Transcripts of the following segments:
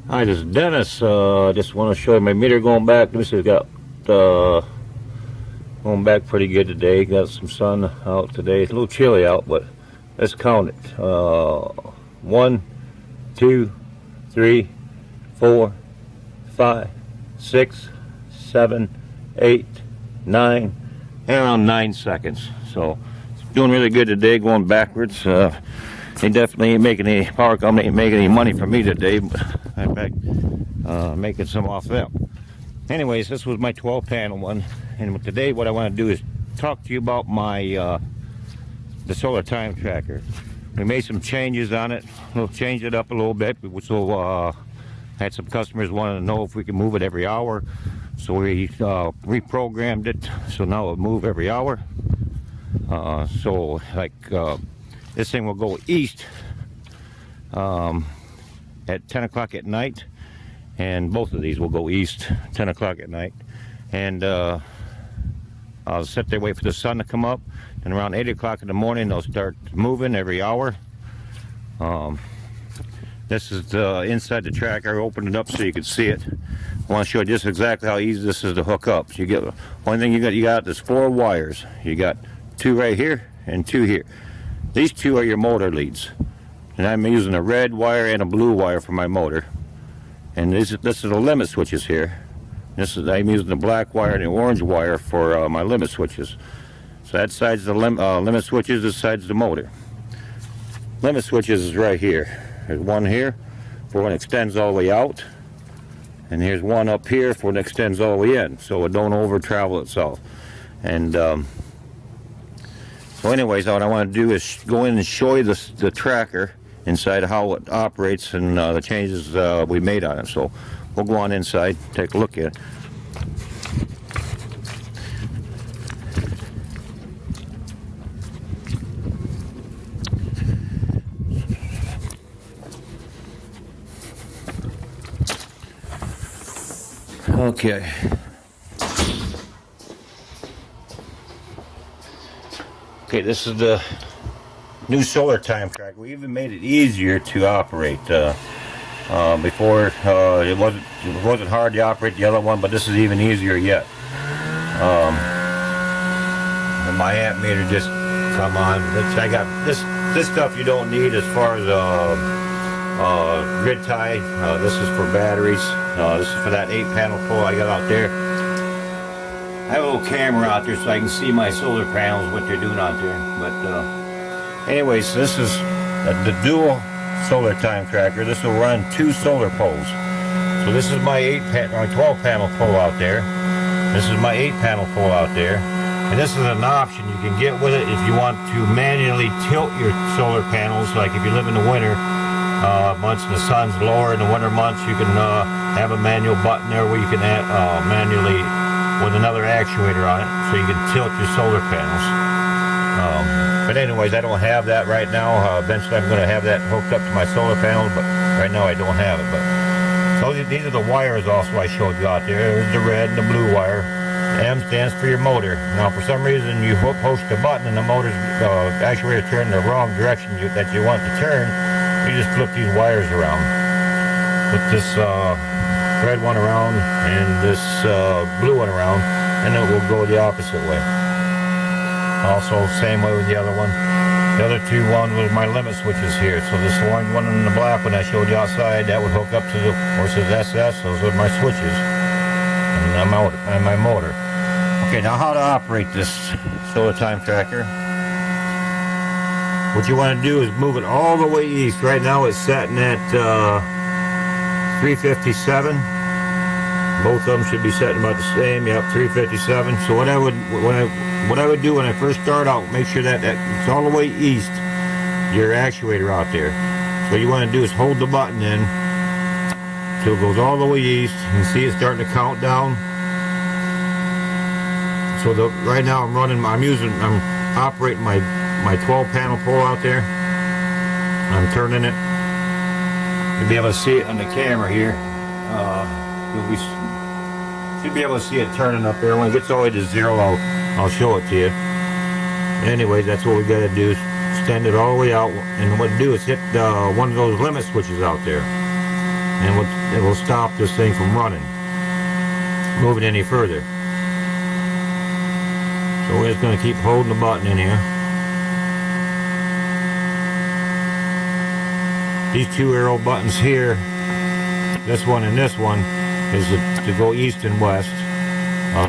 Hi, this is Dennis. I just want to show you my meter going back. This has got going back pretty good today. Got some sun out today. It's a little chilly out, but let's count it. 1, 2, 3, 4, 5, 6, 7, 8, 9, and around 9 seconds. So it's doing really good today, going backwards. They definitely ain't making any, power company ain't making any money for me today, but in fact, making some off them. Anyways, this was my 12 panel one, and today what I want to do is talk to you about my the solar time tracker. We made some changes on it. We'll change it up a little bit. So had some customers wanting to know if we can move it every hour, so we reprogrammed it so now it'll move every hour. So like this thing will go east at 10 o'clock at night, and both of these will go east 10 o'clock at night, and I'll sit there, wait for the sun to come up, and around 8 o'clock in the morning they'll start moving every hour. This is inside the tracker. I opened it up so you can see it. I want to show you just exactly how easy this is to hook up. So you get, one thing you got is 4 wires. You got 2 right here and 2 here. These 2 are your motor leads, and I'm using a red wire and a blue wire for my motor. And this is the limit switches here. I'm using the black wire and the orange wire for my limit switches. So that side's the limit switches, this side's the motor. Limit switches is right here. There's one here for when it extends all the way out, and here's one up here for when it extends all the way in, so it don't over travel itself. And so anyways, what I want to do is go in and show you the tracker inside, how it operates, and the changes we made on it. So we'll go on inside, take a look at it. Okay. Okay, this is the new solar time tracker. We even made it easier to operate. Before it wasn't hard to operate the other one, but this is even easier yet. And my amp meter just come on. I got this stuff you don't need as far as grid tie. This is for batteries. This is for that 8-panel pole I got out there. I have a little camera out there so I can see my solar panels, what they're doing out there. But anyways, this is the dual solar time tracker. This will run 2 solar poles. So this is my 12-panel pole out there. This is my 8-panel pole out there. And this is an option you can get with it if you want to manually tilt your solar panels. Like if you live in the winter months and the sun's lower, in the winter months you can have a manual button there where you can manually, with another actuator on it, so you can tilt your solar panels. But anyways, I don't have that right now. Eventually I'm going to have that hooked up to my solar panels, but right now I don't have it. But so these are the wires also I showed you out there. There's the red and the blue wire. The M stands for your motor. Now for some reason you push the button and the motor's actuator turn the wrong direction that you want to turn, you just flip these wires around. Put this red one around and this blue one around, and it will go the opposite way. Also same way with the other one. The other 2 ones with my limit switches here. So this orange one and the black one I showed you outside, that would hook up to the, or it says SS, those are my switches and my motor. Okay, now how to operate this solar time tracker. What you want to do is move it all the way east. Right now it's setting at 357. Both of them should be setting about the same. Yep, 357. So what I would do when I first start out, make sure that it's all the way east, your actuator out there. So what you want to do is hold the button in till it goes all the way east. You can see it starting to count down. So right now I'm operating my 12-panel pole out there. I'm turning it. You'll be able to see it on the camera here. You'll be able to see it turning up there. When it gets all the way to 0, I'll show it to you. Anyway, that's what we got to do, is extend it all the way out. And what to do is hit one of those limit switches out there. and it will stop this thing from running, moving any further. So we're just going to keep holding the button in here. These two arrow buttons here, this one and this one, is to go east and west.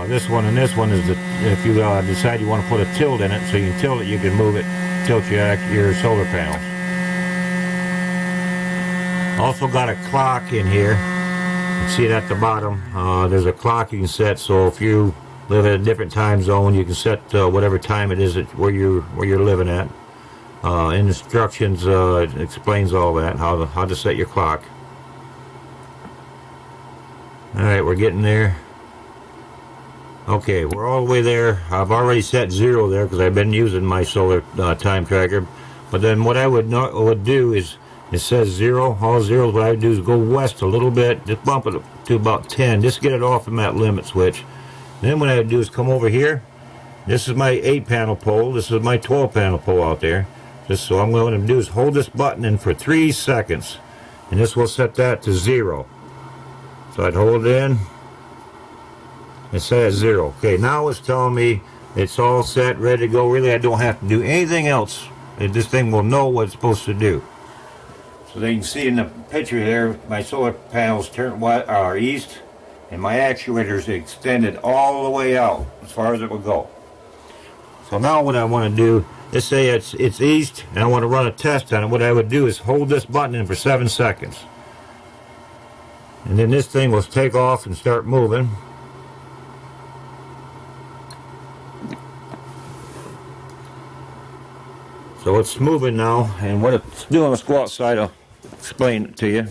This one and this one is if you decide you want to put a tilt in it, so you can tilt it, you can move it, tilt your solar panels. Also got a clock in here. You can see it at the bottom. There's a clock you can set, so if you live in a different time zone, you can set whatever time it is where you're living at. Instructions explains all that, how to set your clock. Alright, we're getting there. Okay, we're all the way there. I've already set 0 there because I've been using my solar time tracker. But then what I would do is, it says 0, all zeros. What I would do is go west a little bit, just bump it to about 10, just get it off from that limit switch. Then what I would do is come over here. This is my 8-panel pole. This is my 12-panel pole out there. Just so I'm going to do is hold this button in for 3 seconds, and this will set that to 0. So I'd hold it in. It says 0. Okay, now it's telling me it's all set, ready to go. Really, I don't have to do anything else. This thing will know what it's supposed to do. So there you can see in the picture there, my solar panels turn east, and my actuators extended all the way out as far as it will go. So now what I want to do, let's say it's east, and I want to run a test on it. What I would do is hold this button in for 7 seconds. And then this thing will take off and start moving. So it's moving now, and what it's doing, let's go outside, I'll explain it to you.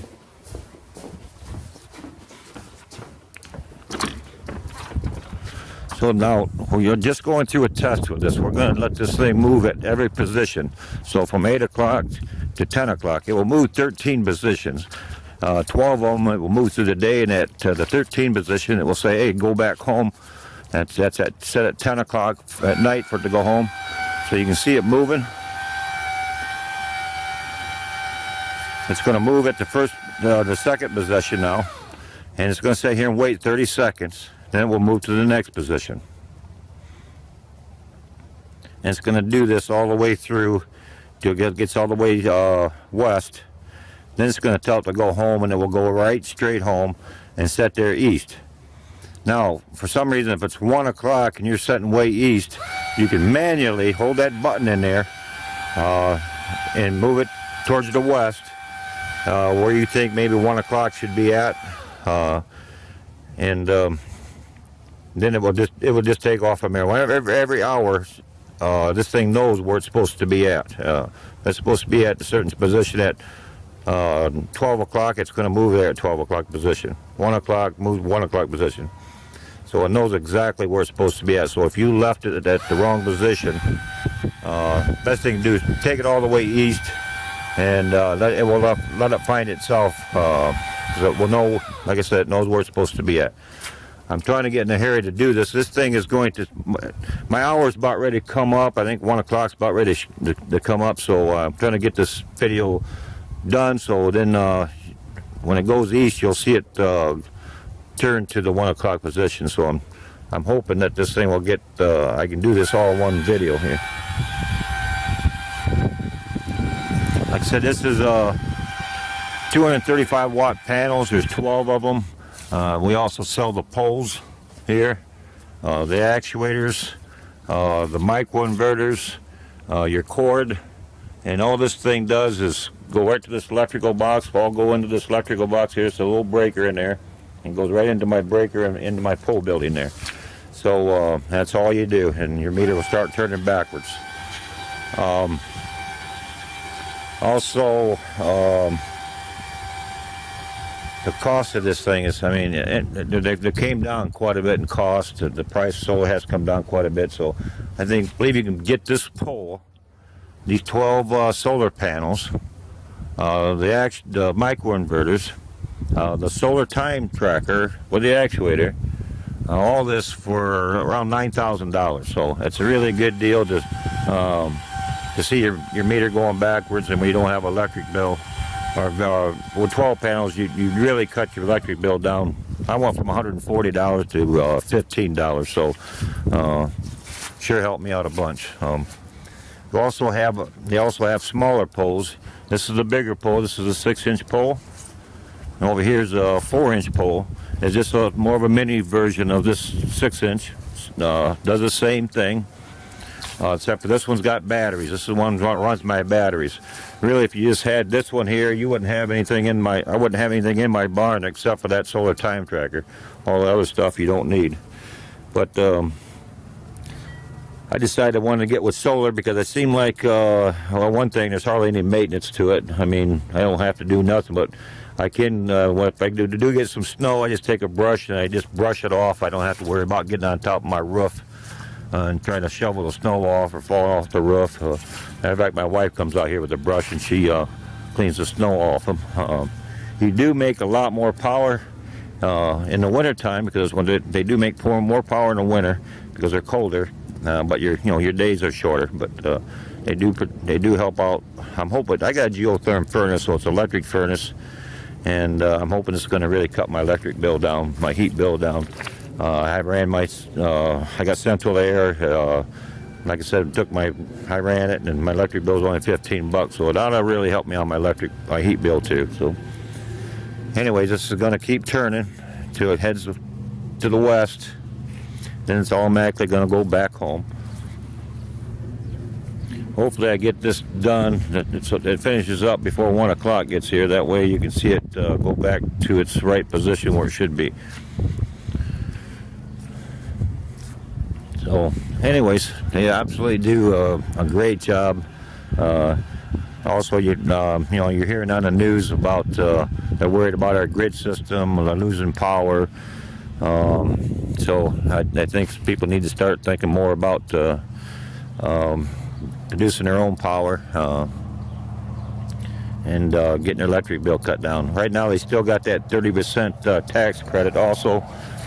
So now, we're just going through a test with this. We're going to let this thing move at every position. So from 8 o'clock to 10 o'clock, it will move 13 positions. 12 of them, it will move through the day, and at the 13th position, it will say, hey, go back home. That's set at 10 o'clock at night for it to go home. So you can see it moving. It's going to move at the second position now, and it's going to sit here and wait 30 seconds. Then it will move to the next position. And it's going to do this all the way through till it gets all the way west. Then it's going to tell it to go home, and it will go right straight home and set there east. Now, for some reason, if it's 1 o'clock and you're setting way east, you can manually hold that button in there and move it towards the west, where you think maybe 1 o'clock should be at, then it will just take off from there. Every hour, this thing knows where it's supposed to be at. It's supposed to be at a certain position at 12 o'clock. It's going to move there at 12 o'clock position. 1 o'clock, move 1 o'clock position. So it knows exactly where it's supposed to be at. So if you left it at the wrong position, best thing to do is take it all the way east, and let it find itself. Because it will know, like I said, it knows where it's supposed to be at. I'm trying to get in a hurry to do this. This thing is going to, my hour's about ready to come up. I think 1 o'clock's about ready to come up. So I'm trying to get this video done. So then when it goes east, you'll see it turn to the 1 o'clock position. So I'm hoping that this thing will get, I can do this all in one video here. Like I said, this is 235 watt panels. There's 12 of them. We also sell the poles here, the actuators, the microinverters, your cord, and all this thing does is go right to this electrical box. All go into this electrical box here. It's a little breaker in there, and goes right into my breaker and into my pole building there. So that's all you do, and your meter will start turning backwards. Also, the cost of this thing is, I mean, they came down quite a bit in cost. The price of solar has come down quite a bit. So I believe you can get this pole, these 12 solar panels, the microinverters, the solar time tracker with the actuator, all this for around $9,000. So it's a really good deal to see your meter going backwards, and we don't have an electric bill. or with 12 panels, you really cut your electric bill down. I went from $140 to $15, so sure helped me out a bunch. They also have smaller poles. This is a bigger pole. This is a 6-inch pole. And over here is a 4-inch pole. It's just more of a mini version of this 6-inch. Does the same thing, except for this one's got batteries. This is the one that runs my batteries. Really, if you just had this one here, you wouldn't have anything in my. I wouldn't have anything in my barn except for that solar time tracker. All the other stuff you don't need. But I decided I wanted to get with solar because it seemed like, well, one thing, there's hardly any maintenance to it. I mean, I don't have to do nothing, but I can, if I do get some snow, I just take a brush and I just brush it off. I don't have to worry about getting on top of my roof and trying to shovel the snow off or fall off the roof. In fact, my wife comes out here with a brush and she cleans the snow off them. You do make a lot more power in the wintertime because when they do make more power in the winter because they're colder. But your days are shorter, but they do help out. I'm hoping I got a geothermal furnace, so it's an electric furnace, and I'm hoping it's going to really cut my electric bill down, my heat bill down. I got central air. Like I said, I ran it, and my electric bill was only $15, so that'll really help me on my heat bill too. So, anyways, this is going to keep turning till it heads to the west. Then it's automatically going to go back home. Hopefully I get this done, it finishes up before 1 o'clock gets here. That way you can see it go back to its right position where it should be. So anyways, they absolutely do a great job. Also, you're hearing on the news about they're worried about our grid system, losing power. So I think people need to start thinking more about producing their own power and getting their electric bill cut down. Right now they still got that 30% tax credit also,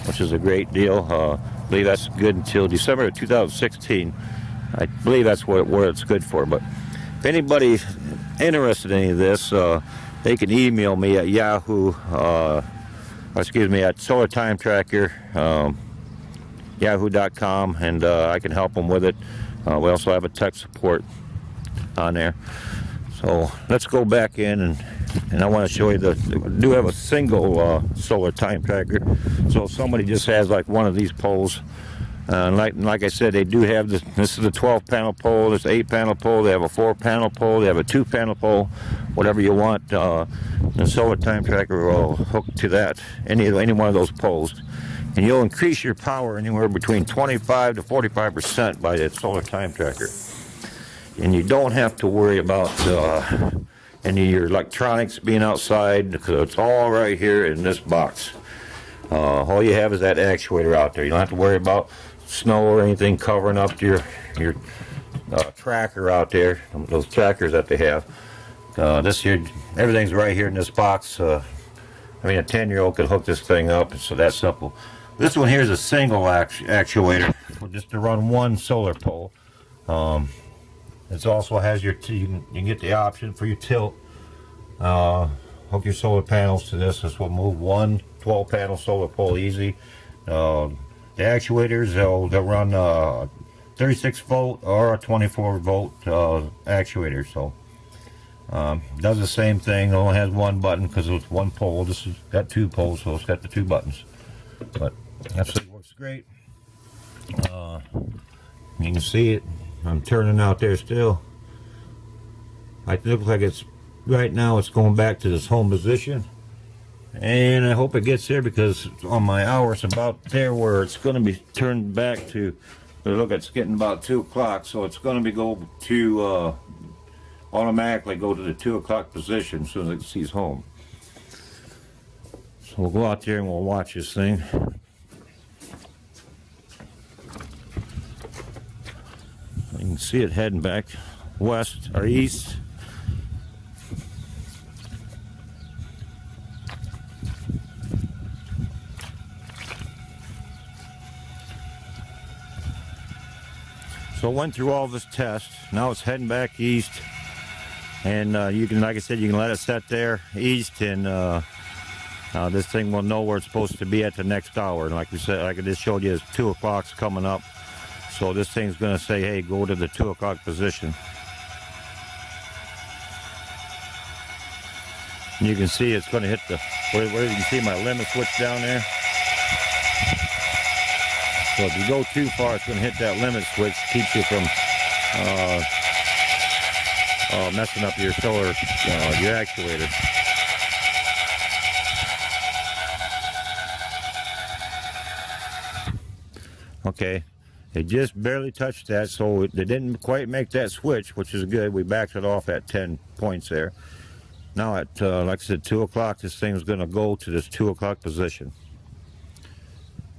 which is a great deal. I believe that's good until December of 2016. I believe that's what it's good for. But if anybody's interested in any of this, they can email me at at solartimetracker, yahoo.com, and I can help them with it. We also have a tech support on there. So let's go back in, and I want to show you we do have a single solar time tracker. So if somebody just has like one of these poles, like I said, they do have this is a 12-panel pole, this 8-panel pole, they have a 4-panel pole, they have a 2-panel pole, whatever you want. The solar time tracker will hook to that, any one of those poles. And you'll increase your power anywhere between 25 to 45% by that solar time tracker. And you don't have to worry about any of your electronics being outside because it's all right here in this box. All you have is that actuator out there. You don't have to worry about snow or anything covering up your tracker out there, those trackers that they have. This here, everything's right here in this box. A 10-year-old could hook this thing up. It's so that simple. This one here is a single actuator, just to run one solar pole. It also has you can get the option for your tilt. Hook your solar panels to this. This will move one 12-panel solar pole easy. The actuators, they'll run 36 volt or a 24 volt actuator. So does the same thing. It only has one button because it's one pole. This has got 2 poles, so it's got the 2 buttons. But absolutely works great. You can see it. I'm turning out there still. It looks like it's right now it's going back to this home position, and I hope it gets there because on my hour it's about there where it's going to be turned back to. Look, it's getting about 2 o'clock, so it's going to go to automatically go to the 2 o'clock position as soon as it sees home. So we'll go out there and we'll watch this thing. You can see it heading back west or east. So it went through all this test. Now it's heading back east. And you can, like I said, you can let it set there east, and this thing will know where it's supposed to be at the next hour. And like we said, like I just showed you, it's 2 o'clock's coming up. So this thing's going to say, hey, go to the 2 o'clock position. And you can see it's going to hit the, where you can see my limit switch down there. So if you go too far, it's going to hit that limit switch, keeps you from messing up your solar, your actuator. Okay, it just barely touched that, so they didn't quite make that switch, which is good. We backed it off at 10 points there. Now at, like I said, 2 o'clock, this thing's going to go to this 2 o'clock position.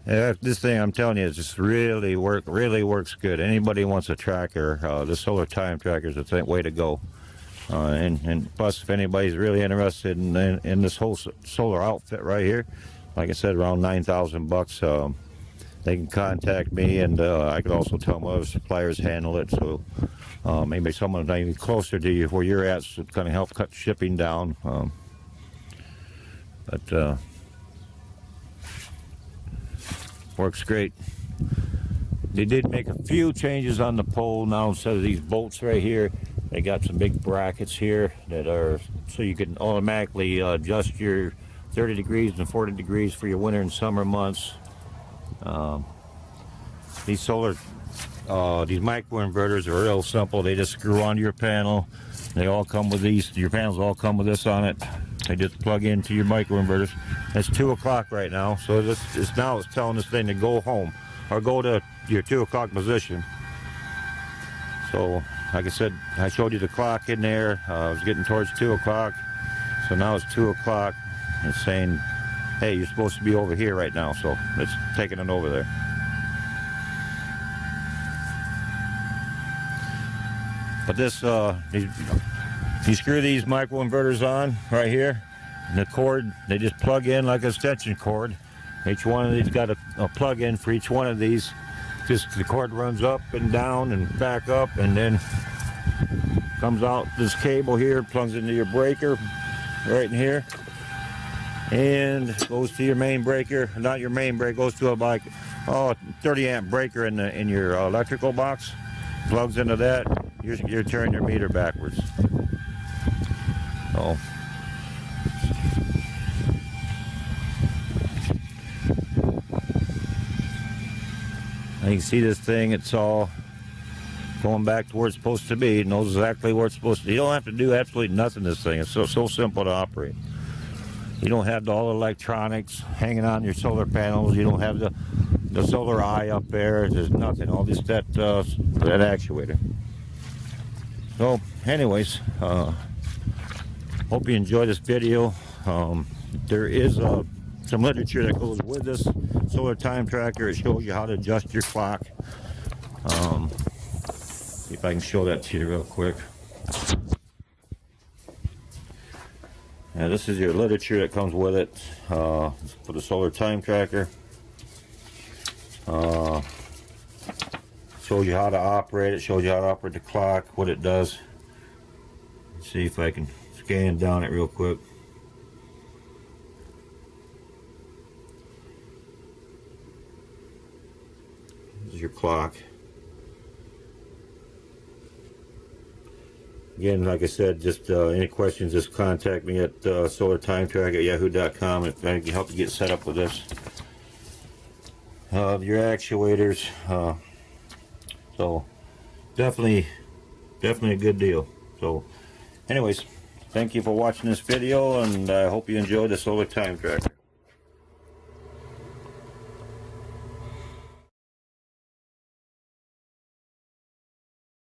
This thing, I'm telling you, just really works good. Anybody wants a tracker, the solar time tracker is the way to go. And plus, if anybody's really interested in this whole solar outfit right here, like I said, around $9,000. They can contact me, and I could also tell them other suppliers handle it. So maybe someone maybe closer to you where you're at so it's going to help cut shipping down. But works great. They did make a few changes on the pole now. Instead of these bolts right here, they got some big brackets here that are so you can automatically adjust your 30 degrees and 40 degrees for your winter and summer months. These solar, these microinverters are real simple. They just screw onto your panel. They all come with these. Your panels all come with this on it. They just plug into your microinverters. It's 2 o'clock right now, so it's telling this thing to go home or go to your 2 o'clock position. So, like I said, I showed you the clock in there. I was getting towards 2 o'clock, so now it's 2 o'clock. It's saying, hey, you're supposed to be over here right now, so it's taking it over there. But this, you screw these microinverters on right here, and the cord, they just plug in like an extension cord. Each one of these got a plug-in for each one of these. Just the cord runs up and down and back up, and then comes out this cable here, plugs into your breaker right in here, and goes to your main breaker. Not your main breaker, goes to a 30 amp breaker in your electrical box. Plugs into that. You're turning your meter backwards. So you can see this thing, it's all going back to where it's supposed to be. It knows exactly where it's supposed to be. You don't have to do absolutely nothing this thing. It's so simple to operate. You don't have all the electronics hanging on your solar panels. You don't have the solar eye up there. There's nothing. All just that actuator. So anyways, hope you enjoy this video. There is some literature that goes with this solar time tracker. It shows you how to adjust your clock. See if I can show that to you real quick. Now this is your literature that comes with it for the solar time tracker. Shows you how to operate it, shows you how to operate the clock, what it does. Let's see if I can scan down it real quick. This is your clock. Again, like I said, just any questions, just contact me at solartimetracker@yahoo.com if I can help you get set up with this. Your actuators. So definitely a good deal. So anyways, thank you for watching this video, and I hope you enjoyed the solar time tracker.